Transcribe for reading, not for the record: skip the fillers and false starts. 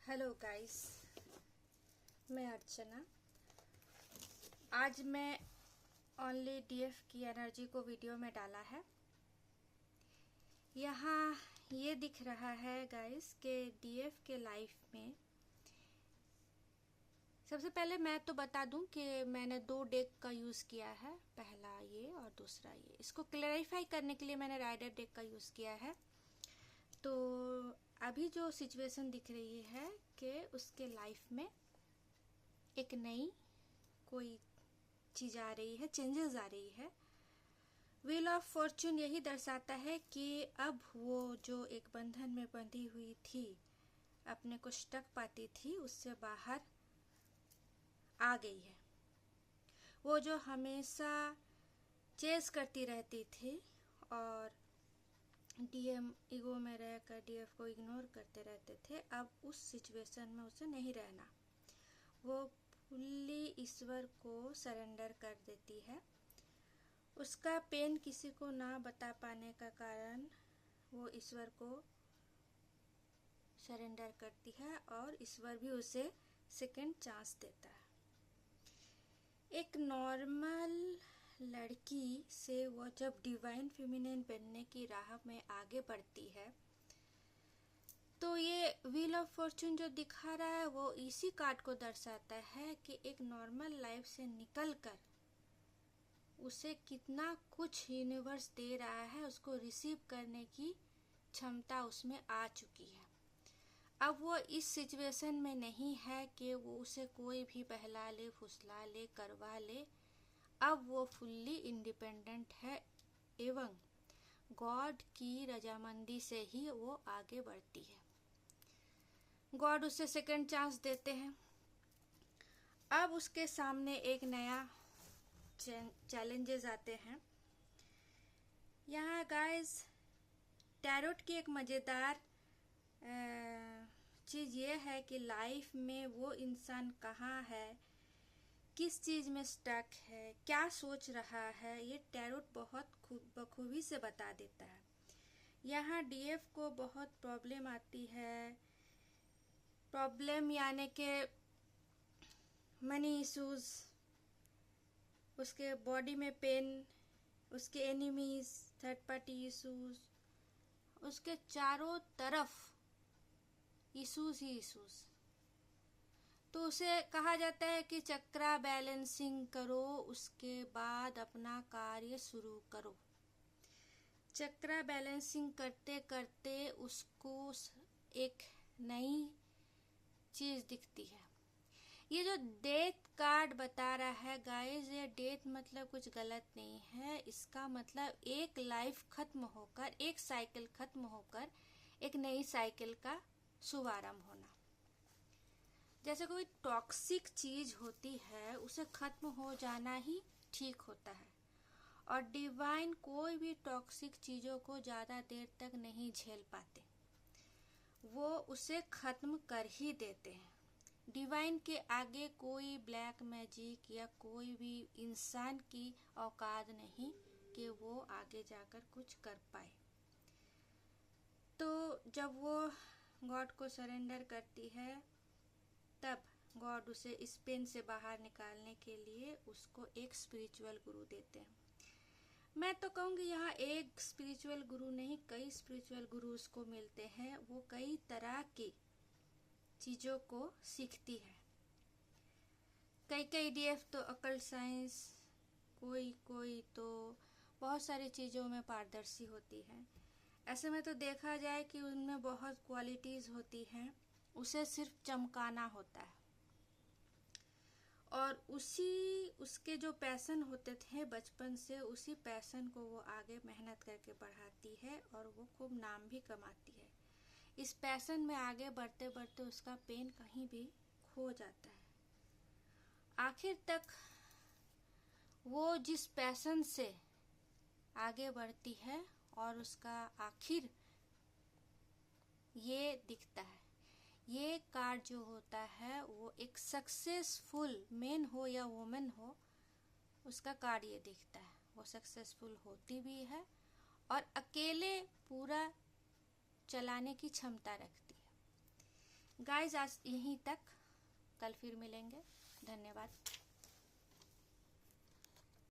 Hello guys, मैं अर्चना। आज मैं ओनली डीएफ की एनर्जी को वीडियो में डाला है। यहाँ ये दिख रहा है गाइस कि डीएफ के लाइफ में सबसे पहले मैं तो बता दूं कि मैंने 2 डेक का यूज़ किया है, पहला ये और दूसरा ये। इसको क्लैरिफाई करने के लिए मैंने राइडर डेक का यूज़ किया है। तो अभी जो सिचुएशन दिख रही है कि उसके लाइफ में एक नई कोई चीज़ आ रही है, चेंजेस आ रही है। व्हील ऑफ फॉर्चून यही दर्शाता है कि अब वो जो एक बंधन में बंधी हुई थी, अपने को स्टक पाती थी, उससे बाहर आ गई है। वो जो हमेशा चेस करती रहती थी और डीएम ईगो में रहकर डीएफ को इग्नोर करते रहते थे, अब उस सिचुएशन में उसे नहीं रहना। वो फुल्ली ईश्वर को सरेंडर कर देती है। उसका पेन किसी को ना बता पाने का कारण वो ईश्वर को सरेंडर करती है और ईश्वर भी उसे सेकंड चांस देता है। एक नॉर्मल लड़की से वो जब डिवाइन फेमिनिन बनने की राह में आगे बढ़ती है, तो ये व्हील ऑफ फॉर्चून जो दिखा रहा है वो इसी कार्ड को दर्शाता है कि एक नॉर्मल लाइफ से निकलकर उसे कितना कुछ यूनिवर्स दे रहा है, उसको रिसीव करने की क्षमता उसमें आ चुकी है। अब वो इस सिचुएशन में नहीं है कि वो उसे कोई भी बहला ले, फुसला ले, करवा ले। अब वो फुल्ली इंडिपेंडेंट है एवं गॉड की रजामंदी से ही वो आगे बढ़ती है। गॉड उसे सेकंड चांस देते हैं। अब उसके सामने एक नया चैलेंजेस आते हैं। यहाँ गाइस टैरोट की एक मज़ेदार चीज़ ये है कि लाइफ में वो इंसान कहाँ है, किस चीज़ में स्टक है, क्या सोच रहा है, ये टैरोट बहुत बखूबी से बता देता है। यहाँ डीएफ को बहुत प्रॉब्लम आती है। प्रॉब्लम यानी कि मनी इश्यूज, उसके बॉडी में पेन, उसके एनिमीज, थर्ड पार्टी इश्यूज, उसके चारों तरफ इश्यूज ही इश्यूज। तो उसे कहा जाता है कि चक्रा बैलेंसिंग करो, उसके बाद अपना कार्य शुरू करो। चक्रा बैलेंसिंग करते करते उसको एक नई चीज़ दिखती है। ये जो डेथ कार्ड बता रहा है गाइस, ये डेथ मतलब कुछ गलत नहीं है। इसका मतलब एक लाइफ खत्म होकर, एक साइकिल खत्म होकर एक नई साइकिल का शुभारंभ होना। जैसे कोई टॉक्सिक चीज होती है, उसे खत्म हो जाना ही ठीक होता है। और डिवाइन कोई भी टॉक्सिक चीजों को ज्यादा देर तक नहीं झेल पाते, वो उसे खत्म कर ही देते हैं। डिवाइन के आगे कोई ब्लैक मैजिक या कोई भी इंसान की औकात नहीं कि वो आगे जाकर कुछ कर पाए। तो जब वो गॉड को सरेंडर करती है, तब गॉड उसे इस पेन से बाहर निकालने के लिए उसको एक स्पिरिचुअल गुरु देते हैं। मैं तो कहूँगी यहाँ एक स्पिरिचुअल गुरु नहीं, कई स्पिरिचुअल गुरु उसको मिलते हैं। वो कई तरह की चीज़ों को सीखती है। कई डीएफ तो अकल्ट साइंस, कोई तो बहुत सारी चीज़ों में पारदर्शी होती है। ऐसे में तो देखा जाए कि उनमें बहुत क्वालिटीज़ होती हैं, उसे सिर्फ चमकाना होता है। और उसके जो पैशन होते थे बचपन से, उसी पैशन को वो आगे मेहनत करके बढ़ाती है और वो खूब नाम भी कमाती है। इस पैशन में आगे बढ़ते बढ़ते उसका पेन कहीं भी खो जाता है। आखिर तक वो जिस पैशन से आगे बढ़ती है और उसका आखिर ये दिखता है। ये कार्ड जो होता है वो एक सक्सेसफुल मैन हो या वुमेन हो, उसका कार्ड ये दिखता है। वो सक्सेसफुल होती भी है और अकेले पूरा चलाने की क्षमता रखती है। गाइस आज यहीं तक, कल फिर मिलेंगे। धन्यवाद।